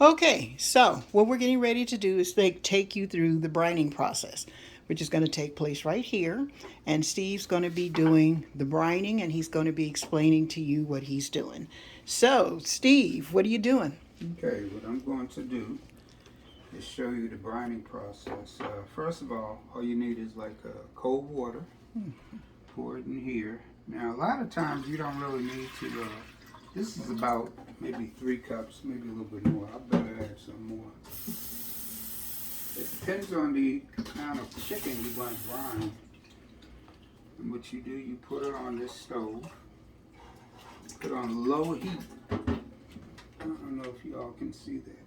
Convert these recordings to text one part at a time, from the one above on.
Okay, so what we're getting ready to do is take you through the brining process, which is going to take place right here. And Steve's going to be doing the brining and he's going to be explaining to you what he's doing. So, Steve, what are you doing? Okay, what I'm going to do is show you the brining process. First of all you need is like cold water. Pour it in here. Now, a lot of times you don't really need to. This is about maybe 3 cups, maybe a little bit more. I better add some more. It depends on the amount of chicken you're going to brine. And what you do, you put it on this stove. Put it on low heat. I don't know if you all can see that.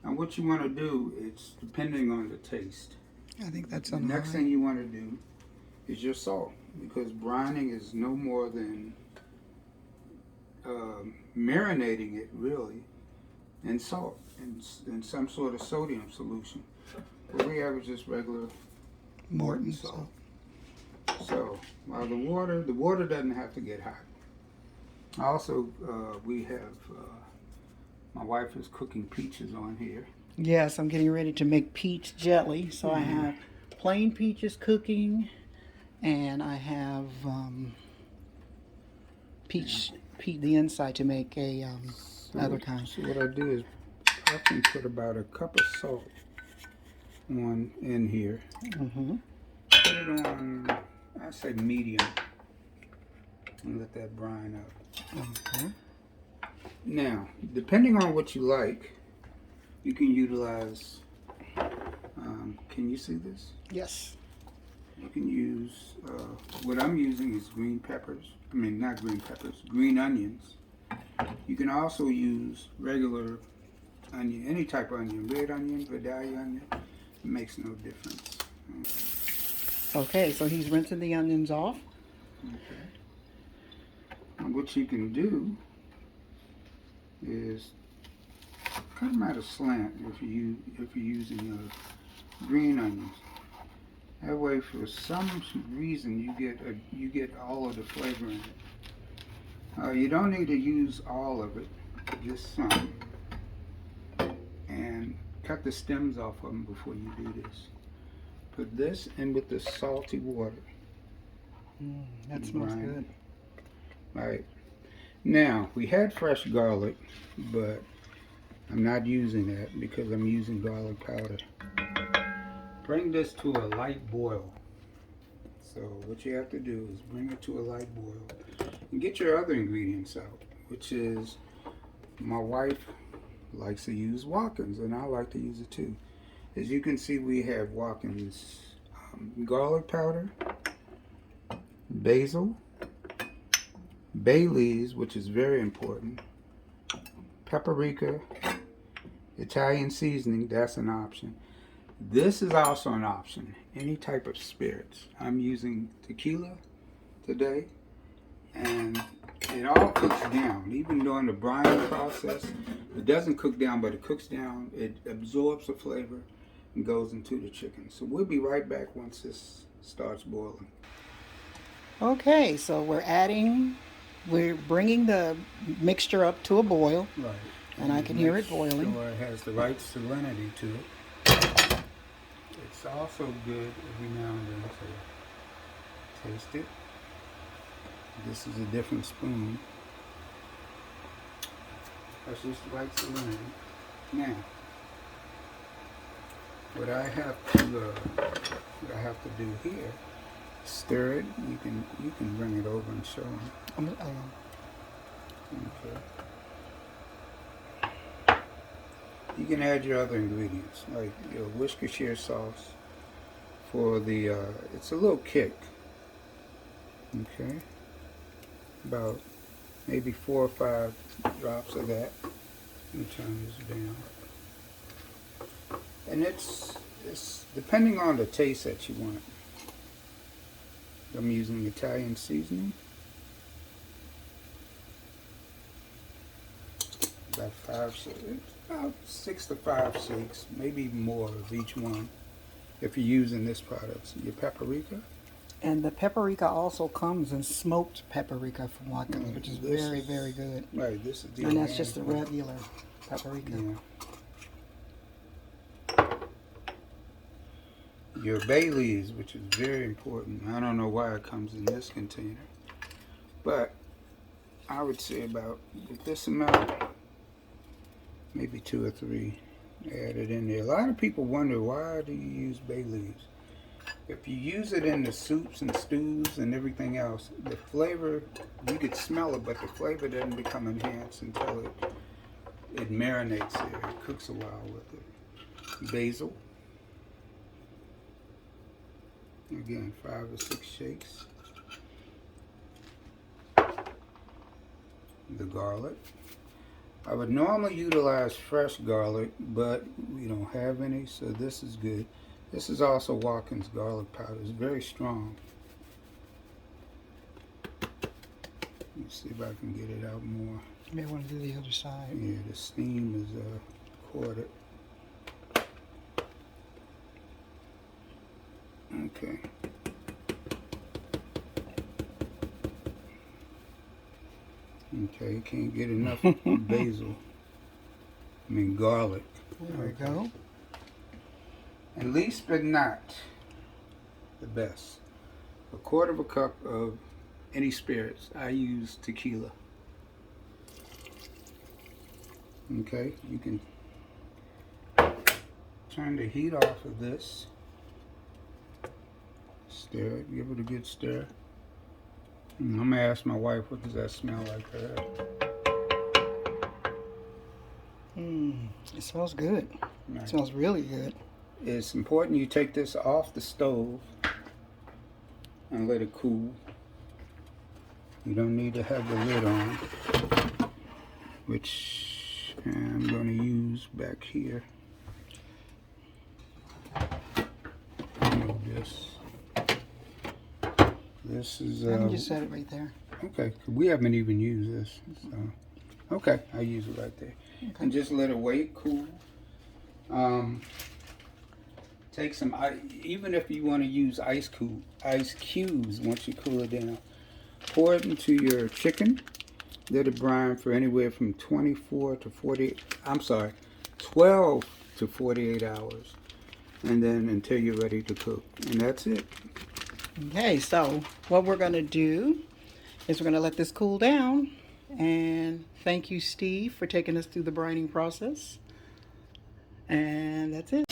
And what you want to do, it's depending on the taste. I think that's The on next thing you want to do is your salt, because brining is no more than marinating it really in salt and some sort of sodium solution. What we have is just regular Morton salt. So while the water doesn't have to get hot. Also, we have my wife is cooking peaches on here. Yes, I'm getting ready to make peach jelly. So I have plain peaches cooking, and I have the inside to make a other kind. So what I do is I can put about a cup of salt in here. Put it on, I say medium, and let that brine up. Now, depending on what you like, you can utilize, can you see this? Yes. You can use, what I'm using is green peppers. I mean, not green peppers, green onions. You can also use regular onion, any type of onion, red onion, Vidalia onion. It makes no difference. Okay, so he's rinsing the onions off. Okay. And what you can do is cut them at a slant if you're using green onions. That way, for some reason, you get all of the flavor in it. You don't need to use all of it, just some. And cut the stems off of them before you do this. Put this in with the salty water. That smells good. Right. Now, we had fresh garlic, but I'm not using that because I'm using garlic powder. Bring this to a light boil. So what you have to do is bring it to a light boil and get your other ingredients out, which is, my wife likes to use Watkins and I like to use it too. As you can see, we have Watkins garlic powder, basil, bay leaves, which is very important, paprika, Italian seasoning, that's an option. This is also an option, any type of spirits. I'm using tequila today, and it all cooks down. Even during the brining process, it doesn't cook down, but it cooks down. It absorbs the flavor and goes into the chicken. So we'll be right back once this starts boiling. Okay, so we're bringing the mixture up to a boil. Right. And I can hear it boiling. Sure it has the right salinity to it. It's also good every now and then to taste it. This is a different spoon. That's just the right salinity. Now, what I have to do here, stir it. You can bring it over and show them. Okay. You can add your other ingredients, like your Worcestershire sauce for the, it's a little kick. Okay. About maybe 4 or 5 drops of that. Let me turn this down. And it's depending on the taste that you want. I'm using Italian seasoning. About 6 to 5 shakes, maybe more of each one. If you're using this product, your paprika. And the paprika also comes in smoked paprika from Watkins, which is very, very good. Right, this is the and that's just the regular. Paprika. Yeah. Your bay leaves, which is very important. I don't know why it comes in this container, but I would say about with this amount, maybe 2 or 3 added in there. A lot of people wonder, why do you use bay leaves? If you use it in the soups and stews and everything else, the flavor, you could smell it, but the flavor doesn't become enhanced until it marinates there. It cooks a while with it. Basil. Again, 5 or 6 shakes. The garlic. I would normally utilize fresh garlic, but we don't have any, so this is good. This is also Watkins garlic powder. It's very strong. Let's see if I can get it out more. You may want to do the other side. Yeah, the steam is quartered. Okay. Okay, can't get enough basil. I mean garlic. There we go. And least but not the best, 1/4 cup of any spirits. I use tequila. Okay, you can turn the heat off of this. Stir it, give it a good stir. I'm gonna ask my wife, what does that smell like to her? It smells good. Right. It smells really good. It's important you take this off the stove and let it cool. You don't need to have the lid on, which I'm going to use back here. This is. I can just set it right there. Okay, we haven't even used this, so okay, I'll use it right there. Okay. And just let it wait, cool. Take some, even if you want to use ice cubes once you cool it down. Pour it into your chicken. Let it brine for anywhere from 12 to 48 hours. And then until you're ready to cook. And that's it. Okay, so what we're going to do is we're going to let this cool down. And thank you, Steve, for taking us through the brining process. And that's it.